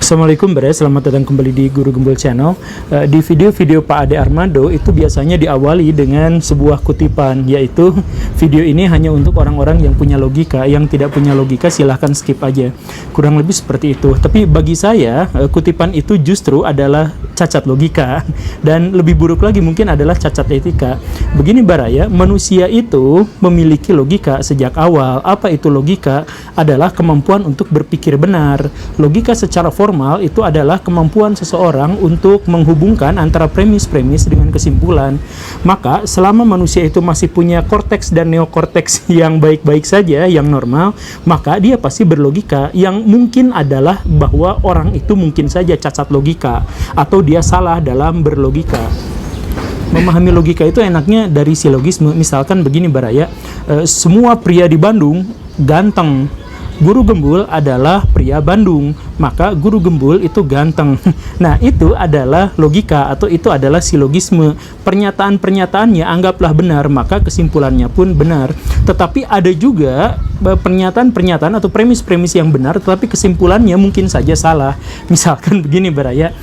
Assalamualaikum Bre, selamat datang kembali di Guru Gembul Channel. Di video-video Pak Ade Armando itu biasanya diawali dengan sebuah kutipan, yaitu video ini hanya untuk orang-orang yang punya logika, yang tidak punya logika silahkan skip aja. Kurang lebih seperti itu. Tapi bagi saya, kutipan itu justru adalah cacat logika, dan lebih buruk lagi mungkin adalah cacat etika. Begini Baraya, manusia itu memiliki logika sejak awal. Apa itu logika? Adalah kemampuan untuk berpikir benar. Logika secara formal itu adalah kemampuan seseorang untuk menghubungkan antara premis-premis dengan kesimpulan. Maka selama manusia itu masih punya korteks dan neokorteks yang baik-baik saja, yang normal, maka dia pasti berlogika. Yang mungkin adalah bahwa orang itu mungkin saja cacat logika atau dia salah dalam berlogika. Memahami logika itu enaknya dari silogisme. Misalkan begini Baraya, semua pria di Bandung ganteng. Guru Gembul adalah pria Bandung, maka Guru Gembul itu ganteng. Nah, itu adalah logika atau itu adalah silogisme. Pernyataan-pernyataannya anggaplah benar, maka kesimpulannya pun benar. Tetapi ada juga pernyataan-pernyataan atau premis-premis yang benar, tetapi kesimpulannya mungkin saja salah. Misalkan begini Baraya,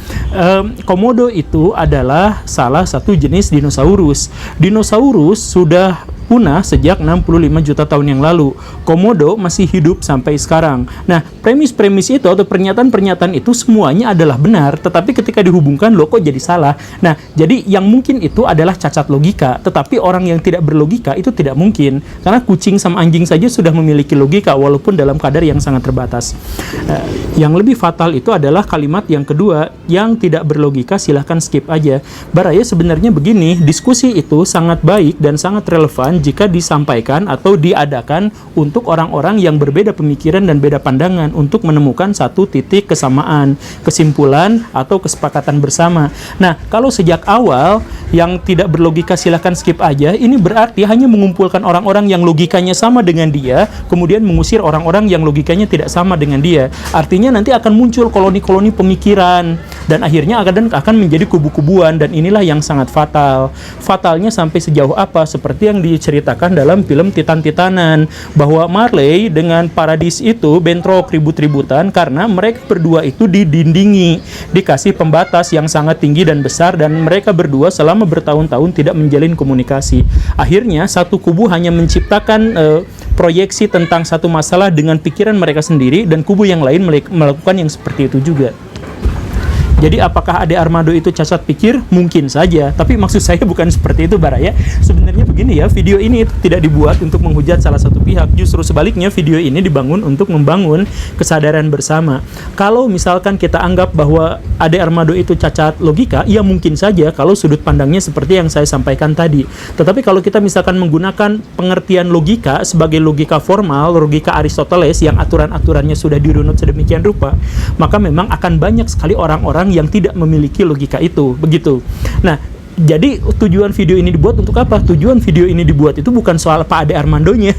Komodo itu adalah salah satu jenis dinosaurus. Dinosaurus sudah punah sejak 65 juta tahun yang lalu. Komodo masih hidup sampai sekarang. Nah, premis-premis itu atau pernyataan-pernyataan itu semuanya adalah benar, tetapi ketika dihubungkan, loh kok jadi salah. Nah, jadi yang mungkin itu adalah cacat logika, tetapi orang yang tidak berlogika itu tidak mungkin. Karena kucing sama anjing saja sudah memiliki logika, walaupun dalam kadar yang sangat terbatas. Yang lebih fatal itu adalah kalimat yang kedua, yang tidak berlogika silahkan skip aja. Baraya, sebenarnya begini, diskusi itu sangat baik dan sangat relevan jika disampaikan atau diadakan untuk orang-orang yang berbeda pemikiran dan beda pandangan untuk menemukan satu titik kesamaan, kesimpulan, atau kesepakatan bersama. Nah, kalau sejak awal yang tidak berlogika silahkan skip aja, ini berarti hanya mengumpulkan orang-orang yang logikanya sama dengan dia, kemudian mengusir orang-orang yang logikanya tidak sama dengan dia. Artinya nanti akan muncul koloni-koloni pemikiran, dan akhirnya akan menjadi kubu-kubuan, dan inilah yang sangat fatal. Fatalnya sampai sejauh apa? Seperti yang diceritakan dalam film Titan-Titanan, bahwa Marley dengan Paradis itu bentrok ribut-ributan karena mereka berdua itu didindingi, dikasih pembatas yang sangat tinggi dan besar, dan mereka berdua selama bertahun-tahun tidak menjalin komunikasi. Akhirnya satu kubu hanya menciptakan proyeksi tentang satu masalah dengan pikiran mereka sendiri, dan kubu yang lain melakukan yang seperti itu juga. Jadi apakah Ade Armando itu cacat pikir? Mungkin saja, tapi maksud saya bukan seperti itu Baraya. Sebenarnya begini ya, video ini tidak dibuat untuk menghujat salah satu pihak. Justru sebaliknya, video ini dibangun untuk membangun kesadaran bersama. Kalau misalkan kita anggap bahwa Ade Armando itu cacat logika, ya mungkin saja kalau sudut pandangnya seperti yang saya sampaikan tadi. Tetapi kalau kita misalkan menggunakan pengertian logika sebagai logika formal, logika Aristoteles yang aturan-aturannya sudah dirunut sedemikian rupa, maka memang akan banyak sekali orang-orang yang tidak memiliki logika itu, begitu. Nah, jadi tujuan video ini dibuat untuk apa? Tujuan video ini dibuat itu bukan soal Pak Ade Armandonya.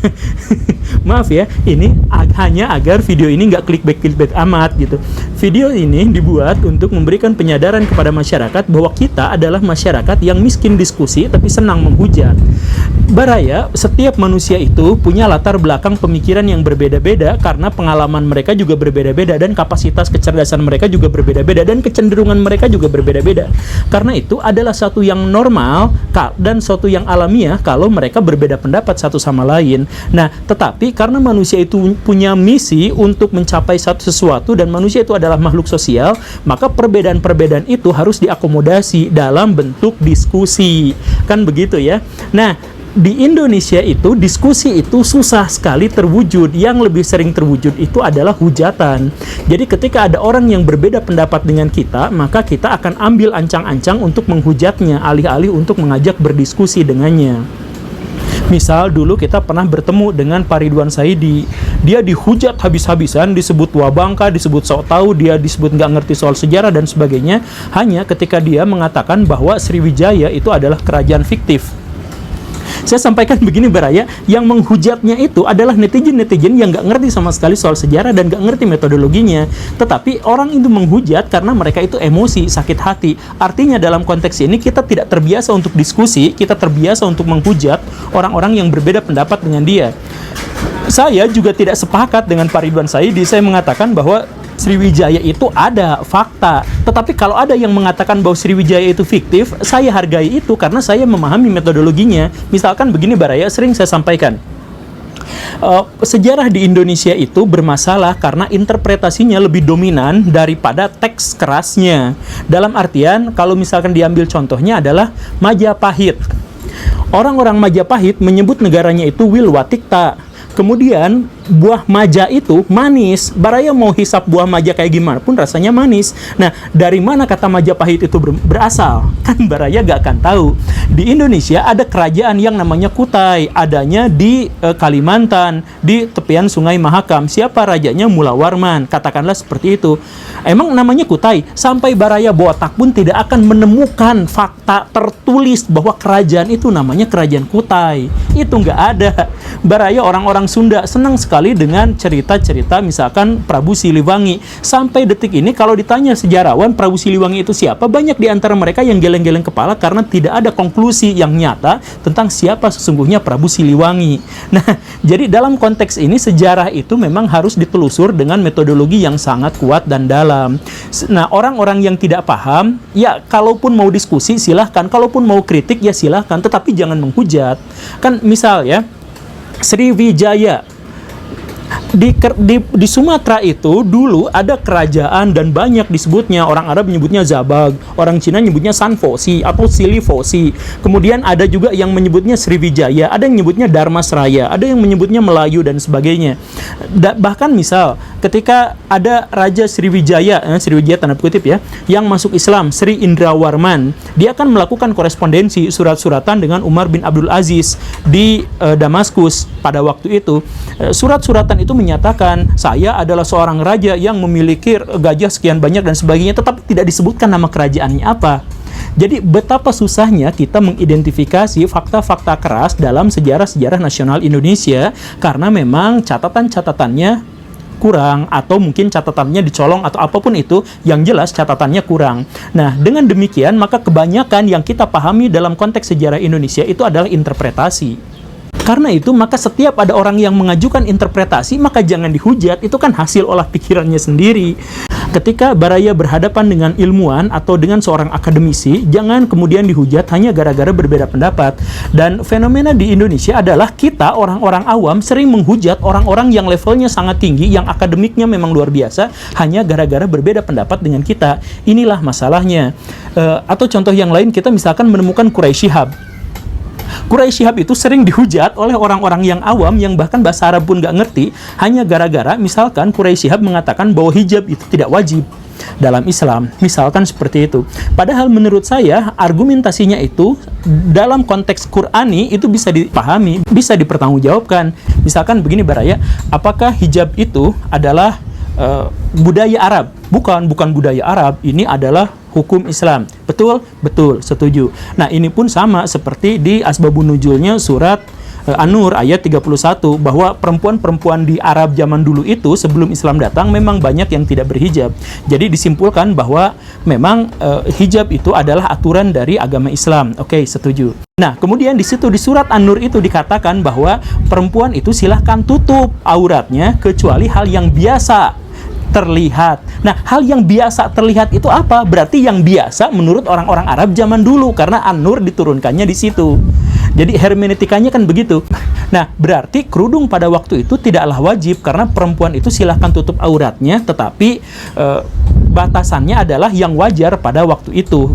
Maaf ya, ini hanya agar video ini nggak clickbait amat gitu. Video ini dibuat untuk memberikan penyadaran kepada masyarakat bahwa kita adalah masyarakat yang miskin diskusi tapi senang menghujat. Baraya, setiap manusia itu punya latar belakang pemikiran yang berbeda-beda karena pengalaman mereka juga berbeda-beda, dan kapasitas kecerdasan mereka juga berbeda-beda, dan kecenderungan mereka juga berbeda-beda. Karena itu adalah satu yang normal dan suatu yang alamiah kalau mereka berbeda pendapat satu sama lain. Nah, tetapi karena manusia itu punya misi untuk mencapai sesuatu, dan manusia itu adalah makhluk sosial, maka perbedaan-perbedaan itu harus diakomodasi dalam bentuk diskusi. Kan begitu ya? Nah, di Indonesia itu diskusi itu susah sekali terwujud. Yang lebih sering terwujud itu adalah hujatan. Jadi ketika ada orang yang berbeda pendapat dengan kita, maka kita akan ambil ancang-ancang untuk menghujatnya, alih-alih untuk mengajak berdiskusi dengannya. Misal dulu kita pernah bertemu dengan Pak Ridwan Saidi. Dia dihujat habis-habisan, disebut wabangka, disebut sok tahu, dia disebut nggak ngerti soal sejarah dan sebagainya, hanya ketika dia mengatakan bahwa Sriwijaya itu adalah kerajaan fiktif. Saya sampaikan begini Baraya, yang menghujatnya itu adalah netizen-netizen yang nggak ngerti sama sekali soal sejarah dan nggak ngerti metodologinya. Tetapi orang itu menghujat karena mereka itu emosi, sakit hati. Artinya dalam konteks ini kita tidak terbiasa untuk diskusi, kita terbiasa untuk menghujat orang-orang yang berbeda pendapat dengan dia. Saya juga tidak sepakat dengan Pak Ridwan Saidi. Saya mengatakan bahwa Sriwijaya itu ada fakta. Tetapi kalau ada yang mengatakan bahwa Sriwijaya itu fiktif, saya hargai itu karena saya memahami metodologinya. Misalkan begini Baraya, sering saya sampaikan. Sejarah di Indonesia itu bermasalah karena interpretasinya lebih dominan daripada teks kerasnya. Dalam artian, kalau misalkan diambil contohnya adalah Majapahit. Orang-orang Majapahit menyebut negaranya itu Wilwatikta. Kemudian buah maja itu manis. Baraya mau hisap buah maja kayak gimana pun rasanya manis. Nah, dari mana kata Majapahit itu berasal? Kan Baraya gak akan tahu. Di Indonesia ada kerajaan yang namanya Kutai. Adanya di Kalimantan, di tepian Sungai Mahakam. Siapa rajanya? Mula Warman. Katakanlah seperti itu. Emang namanya Kutai. Sampai Baraya botak pun tidak akan menemukan fakta tertulis bahwa kerajaan itu namanya Kerajaan Kutai. Itu nggak ada. Baraya orang-orang Sunda senang sekali dengan cerita-cerita misalkan Prabu Siliwangi. Sampai detik ini kalau ditanya sejarawan Prabu Siliwangi itu siapa, banyak di antara mereka yang geleng-geleng kepala karena tidak ada konklusi yang nyata tentang siapa sesungguhnya Prabu Siliwangi. Nah, jadi dalam konteks ini sejarah itu memang harus ditelusur dengan metodologi yang sangat kuat dan dalam. Nah, orang-orang yang tidak paham, ya kalaupun mau diskusi silahkan, kalaupun mau kritik ya silahkan, tetapi jangan menghujat. Kan misal ya, Sriwijaya di Sumatera itu dulu ada kerajaan dan banyak disebutnya. Orang Arab menyebutnya Zabag, orang Cina menyebutnya Sanfosi atau Silifosi. Kemudian ada juga yang menyebutnya Sriwijaya, ada yang menyebutnya Dharmasraya, ada yang menyebutnya Melayu dan sebagainya. Bahkan misal ketika ada Raja Sriwijaya, Sriwijaya tanda kutip ya, yang masuk Islam, Sri Indrawarman, dia akan melakukan korespondensi surat-suratan dengan Umar bin Abdul Aziz di Damaskus pada waktu itu. Surat-suratan itu menyatakan saya adalah seorang raja yang memiliki gajah sekian banyak dan sebagainya, tetapi tidak disebutkan nama kerajaannya apa. Jadi betapa susahnya kita mengidentifikasi fakta-fakta keras dalam sejarah-sejarah nasional Indonesia karena memang catatan-catatannya kurang atau mungkin catatannya dicolong atau apapun itu, yang jelas catatannya kurang. Nah, dengan demikian maka kebanyakan yang kita pahami dalam konteks sejarah Indonesia itu adalah interpretasi. Karena itu, maka setiap ada orang yang mengajukan interpretasi, maka jangan dihujat, itu kan hasil olah pikirannya sendiri. Ketika Baraya berhadapan dengan ilmuwan atau dengan seorang akademisi, jangan kemudian dihujat hanya gara-gara berbeda pendapat. Dan fenomena di Indonesia adalah kita, orang-orang awam, sering menghujat orang-orang yang levelnya sangat tinggi, yang akademiknya memang luar biasa, hanya gara-gara berbeda pendapat dengan kita. Inilah masalahnya. Atau contoh yang lain, kita misalkan menemukan Quraisy Shihab. Quraisy Shihab itu sering dihujat oleh orang-orang yang awam yang bahkan bahasa Arab pun nggak ngerti, hanya gara-gara misalkan Quraisy Shihab mengatakan bahwa hijab itu tidak wajib dalam Islam, misalkan seperti itu. Padahal menurut saya argumentasinya itu dalam konteks Qur'ani itu bisa dipahami, bisa dipertanggungjawabkan. Misalkan begini Baraya, apakah hijab itu adalah budaya Arab? Bukan budaya Arab, ini adalah hukum Islam. Betul? Betul, setuju. Nah, ini pun sama seperti di Asbabun Nuzulnya surat An-Nur ayat 31, bahwa perempuan-perempuan di Arab zaman dulu itu sebelum Islam datang memang banyak yang tidak berhijab. Jadi disimpulkan bahwa memang hijab itu adalah aturan dari agama Islam. Oke, setuju. Nah, kemudian di situ di surat An-Nur itu dikatakan bahwa perempuan itu silahkan tutup auratnya kecuali hal yang biasa terlihat. Nah, hal yang biasa terlihat itu apa? Berarti yang biasa menurut orang-orang Arab zaman dulu, karena An-Nur diturunkannya di situ. Jadi hermeneutikanya kan begitu. Nah, berarti kerudung pada waktu itu tidaklah wajib karena perempuan itu silahkan tutup auratnya, tetapi batasannya adalah yang wajar pada waktu itu.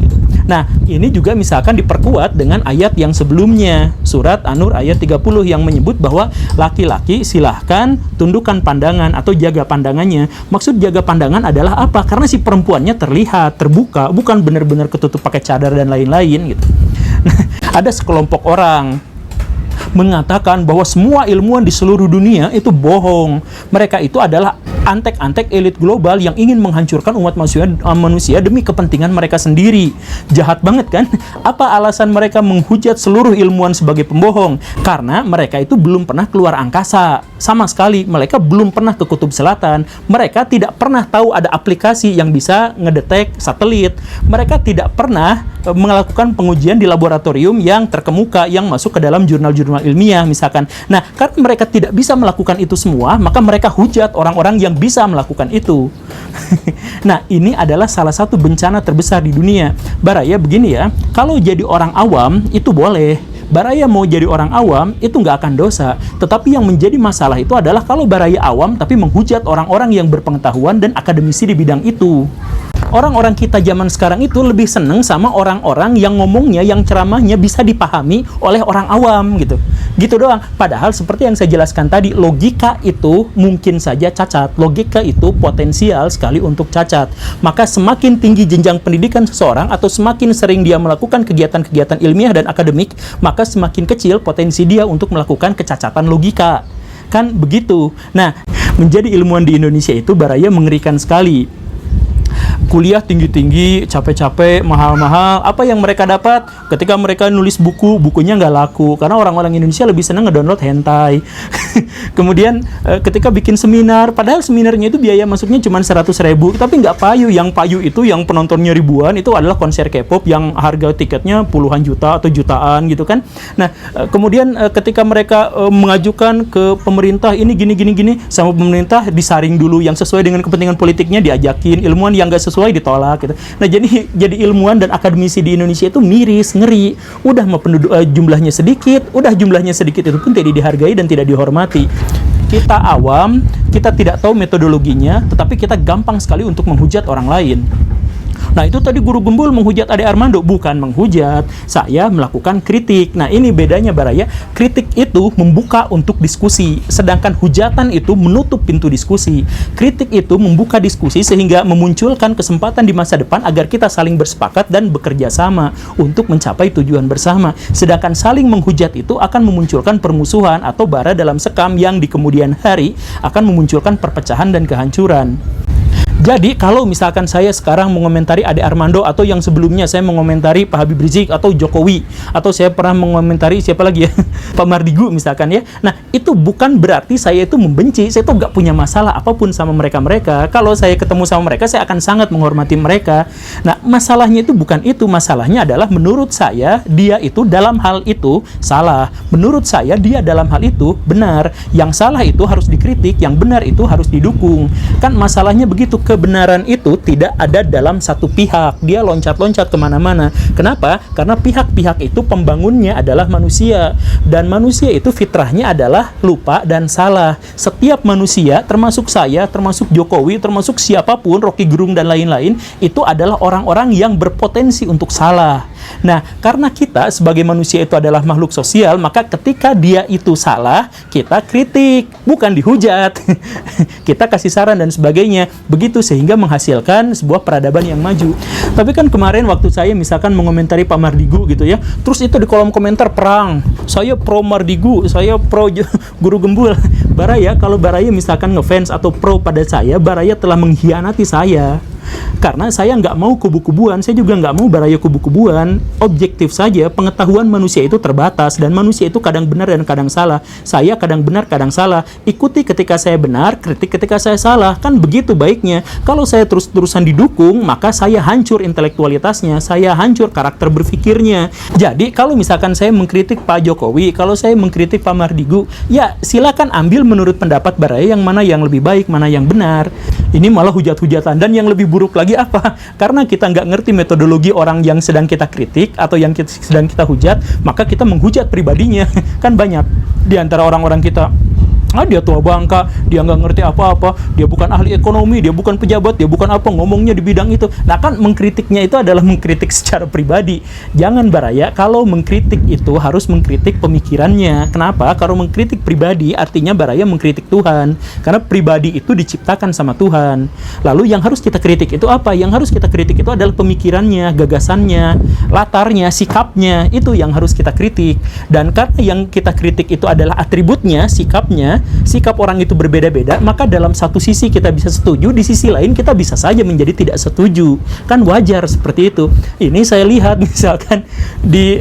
Nah, ini juga misalkan diperkuat dengan ayat yang sebelumnya, surat An-Nur ayat 30 yang menyebut bahwa laki-laki silahkan tundukkan pandangan atau jaga pandangannya. Maksud jaga pandangan adalah apa? Karena si perempuannya terlihat, terbuka, bukan benar-benar ketutup pakai cadar dan lain-lain gitu. Nah, ada sekelompok orang mengatakan bahwa semua ilmuwan di seluruh dunia itu bohong. Mereka itu adalah antek-antek elit global yang ingin menghancurkan umat manusia demi kepentingan mereka sendiri. Jahat banget kan? Apa alasan mereka menghujat seluruh ilmuwan sebagai pembohong? Karena mereka itu belum pernah keluar angkasa. Sama sekali, mereka belum pernah ke Kutub Selatan. Mereka tidak pernah tahu ada aplikasi yang bisa ngedetek satelit. Mereka tidak pernah melakukan pengujian di laboratorium yang terkemuka, yang masuk ke dalam jurnal-jurnal ilmiah misalkan. Nah, karena mereka tidak bisa melakukan itu semua, maka mereka hujat orang-orang yang bisa melakukan itu. Nah, ini adalah salah satu bencana terbesar di dunia. Baraya begini ya, kalau jadi orang awam itu boleh. Baraya mau jadi orang awam itu nggak akan dosa. Tetapi yang menjadi masalah itu adalah kalau Baraya awam tapi menghujat orang-orang yang berpengetahuan dan akademisi di bidang itu. Orang-orang kita zaman sekarang itu lebih seneng sama orang-orang yang ngomongnya, yang ceramahnya bisa dipahami oleh orang awam gitu. Gitu doang. Padahal seperti yang saya jelaskan tadi, logika itu mungkin saja cacat. Logika itu potensial sekali untuk cacat. Maka semakin tinggi jenjang pendidikan seseorang atau semakin sering dia melakukan kegiatan-kegiatan ilmiah dan akademik, maka semakin kecil potensi dia untuk melakukan kecacatan logika. Kan begitu. Nah, menjadi ilmuwan di Indonesia itu Baraya mengerikan sekali. Kuliah tinggi-tinggi, capek-capek, mahal-mahal. Apa yang mereka dapat ketika mereka nulis buku, bukunya nggak laku karena orang-orang Indonesia lebih senang ngedownload hentai. Kemudian ketika bikin seminar, padahal seminarnya itu biaya masuknya cuma 100.000, tapi nggak payu. Yang payu itu yang penontonnya ribuan, itu adalah konser K-pop yang harga tiketnya puluhan juta atau jutaan gitu kan. Nah, kemudian ketika mereka mengajukan ke pemerintah ini gini, sama pemerintah disaring dulu yang sesuai dengan kepentingan politiknya, diajakin ilmuwan yang nggak sesuai ditolak gitu. Nah, jadi ilmuwan dan akademisi di Indonesia itu miris, ngeri. Udah mau jumlahnya sedikit itu pun tidak dihargai dan tidak dihormati. Kita awam, kita tidak tahu metodologinya, tetapi kita gampang sekali untuk menghujat orang lain. Nah, itu tadi Guru Gembul menghujat Ade Armando, bukan menghujat. Saya melakukan kritik. Nah, ini bedanya Baraya. Kritik itu membuka untuk diskusi, sedangkan hujatan itu menutup pintu diskusi. Kritik itu membuka diskusi sehingga memunculkan kesempatan di masa depan agar kita saling bersepakat dan bekerja sama untuk mencapai tujuan bersama. Sedangkan saling menghujat itu akan memunculkan permusuhan atau bara dalam sekam yang di kemudian hari akan memunculkan perpecahan dan kehancuran. Jadi, kalau misalkan saya sekarang mengomentari Ade Armando atau yang sebelumnya saya mengomentari Pak Habib Rizik atau Jokowi, atau saya pernah mengomentari siapa lagi ya, Pak Mardigu misalkan ya. Nah, itu bukan berarti saya itu membenci, saya itu nggak punya masalah apapun sama mereka-mereka. Kalau saya ketemu sama mereka, saya akan sangat menghormati mereka. Nah, masalahnya itu bukan itu. Masalahnya adalah menurut saya, dia itu dalam hal itu salah. Menurut saya, dia dalam hal itu benar. Yang salah itu harus dikritik, yang benar itu harus didukung. Kan masalahnya begitu, kebenaran itu tidak ada dalam satu pihak. Dia loncat-loncat kemana-mana. Kenapa? Karena pihak-pihak itu pembangunnya adalah manusia. Dan manusia itu fitrahnya adalah lupa dan salah. Setiap manusia, termasuk saya, termasuk Jokowi, termasuk siapapun, Rocky Gerung dan lain-lain, itu adalah orang-orang yang berpotensi untuk salah. Nah, karena kita sebagai manusia itu adalah makhluk sosial, maka ketika dia itu salah, kita kritik, bukan dihujat. Kita kasih saran dan sebagainya. Begitu sehingga menghasilkan sebuah peradaban yang maju. Tapi kan kemarin waktu saya misalkan mengomentari Pak Mardigu gitu ya, terus itu di kolom komentar perang. Saya pro Mardigu, saya pro Guru Gembul. Baraya, kalau Baraya misalkan ngefans atau pro pada saya, Baraya telah mengkhianati saya. Karena saya nggak mau kubu-kubuan, saya juga nggak mau Baraya kubu-kubuan. Objektif saja, pengetahuan manusia itu terbatas, dan manusia itu kadang benar dan kadang salah. Saya kadang benar, kadang salah. Ikuti ketika saya benar, kritik ketika saya salah. Kan begitu baiknya. Kalau saya terus-terusan didukung, maka saya hancur intelektualitasnya, saya hancur karakter berpikirnya. Jadi, kalau misalkan saya mengkritik Pak Jokowi, kalau saya mengkritik Pak Mardigu, ya silakan ambil menurut pendapat Baraya yang mana yang lebih baik, mana yang benar. Ini malah hujat-hujatan. Dan yang lebih buruk lagi apa? Karena kita nggak ngerti metodologi orang yang sedang kita kritik atau yang sedang kita hujat, maka kita menghujat pribadinya. Kan banyak di antara orang-orang kita, dia tua bangka, dia nggak ngerti apa-apa, dia bukan ahli ekonomi, dia bukan pejabat, dia bukan apa, ngomongnya di bidang itu. Nah, kan mengkritiknya itu adalah mengkritik secara pribadi. Jangan Baraya, kalau mengkritik itu harus mengkritik pemikirannya. Kenapa? Kalau mengkritik pribadi, artinya Baraya mengkritik Tuhan. Karena pribadi itu diciptakan sama Tuhan. Lalu yang harus kita kritik itu apa? Yang harus kita kritik itu adalah pemikirannya, gagasannya, latarnya, sikapnya. Itu yang harus kita kritik. Dan karena yang kita kritik itu adalah atributnya, sikapnya, sikap orang itu berbeda-beda, maka dalam satu sisi kita bisa setuju, di sisi lain kita bisa saja menjadi tidak setuju. Kan wajar seperti itu. Ini saya lihat misalkan di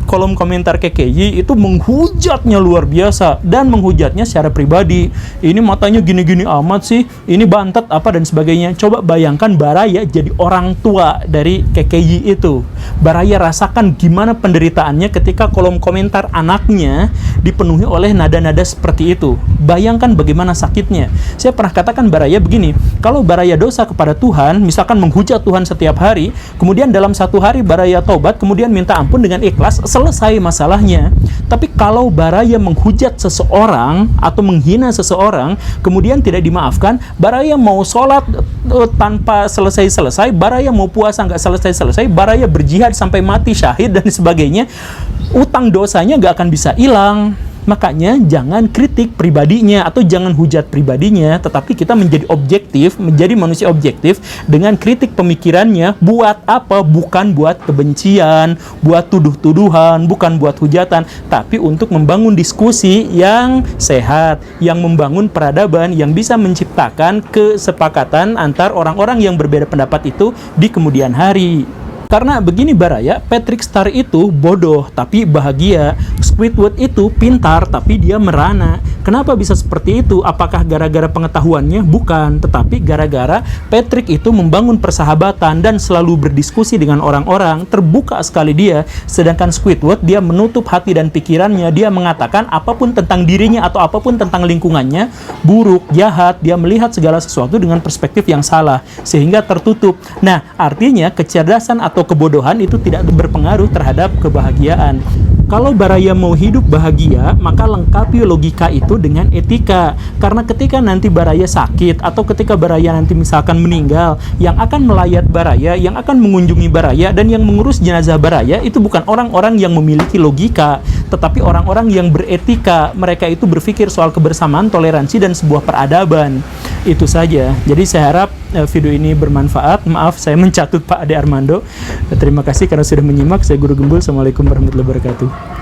kolom komentar KKY itu menghujatnya luar biasa, dan menghujatnya secara pribadi. Ini matanya gini-gini amat sih, ini bantet apa dan sebagainya. Coba bayangkan Baraya jadi orang tua dari KKY itu. Baraya rasakan gimana penderitaannya ketika kolom komentar anaknya dipenuhi oleh nada-nada seperti itu. Bayangkan bagaimana sakitnya. Saya pernah katakan Baraya begini, kalau Baraya dosa kepada Tuhan, misalkan menghujat Tuhan setiap hari, kemudian dalam satu hari Baraya tobat, kemudian minta ampun dengan ikhlas, selesai masalahnya. Tapi kalau Baraya menghujat seseorang atau menghina seseorang, kemudian tidak dimaafkan, Baraya mau sholat tanpa selesai-selesai, Baraya mau puasa nggak selesai-selesai, Baraya berjihad sampai mati syahid dan sebagainya, utang dosanya nggak akan bisa hilang. Makanya jangan kritik pribadinya atau jangan hujat pribadinya, tetapi kita menjadi objektif, menjadi manusia objektif dengan kritik pemikirannya. Buat apa? Bukan buat kebencian, buat tuduh-tuduhan, bukan buat hujatan, tapi untuk membangun diskusi yang sehat, yang membangun peradaban, yang bisa menciptakan kesepakatan antar orang-orang yang berbeda pendapat itu di kemudian hari. Karena begini Baraya, Patrick Star itu bodoh tapi bahagia, Squidward itu pintar tapi dia merana. Kenapa bisa seperti itu? Apakah gara-gara pengetahuannya? Bukan, tetapi gara-gara Patrick itu membangun persahabatan dan selalu berdiskusi dengan orang-orang, terbuka sekali dia. Sedangkan Squidward, dia menutup hati dan pikirannya, dia mengatakan apapun tentang dirinya atau apapun tentang lingkungannya buruk, jahat, dia melihat segala sesuatu dengan perspektif yang salah, sehingga tertutup. Nah, artinya kecerdasan atau kebodohan itu tidak berpengaruh terhadap kebahagiaan. Kalau Baraya mau hidup bahagia, maka lengkapi logika itu dengan etika. Karena ketika nanti Baraya sakit, atau ketika Baraya nanti misalkan meninggal, yang akan melayat Baraya, yang akan mengunjungi Baraya, dan yang mengurus jenazah Baraya, itu bukan orang-orang yang memiliki logika, tetapi orang-orang yang beretika. Mereka itu berpikir soal kebersamaan, toleransi, dan sebuah peradaban. Itu saja. Jadi saya harap video ini bermanfaat. Maaf saya mencatut Pak Ade Armando. Terima kasih karena sudah menyimak. Saya Guru Gembul. Assalamualaikum warahmatullahi wabarakatuh.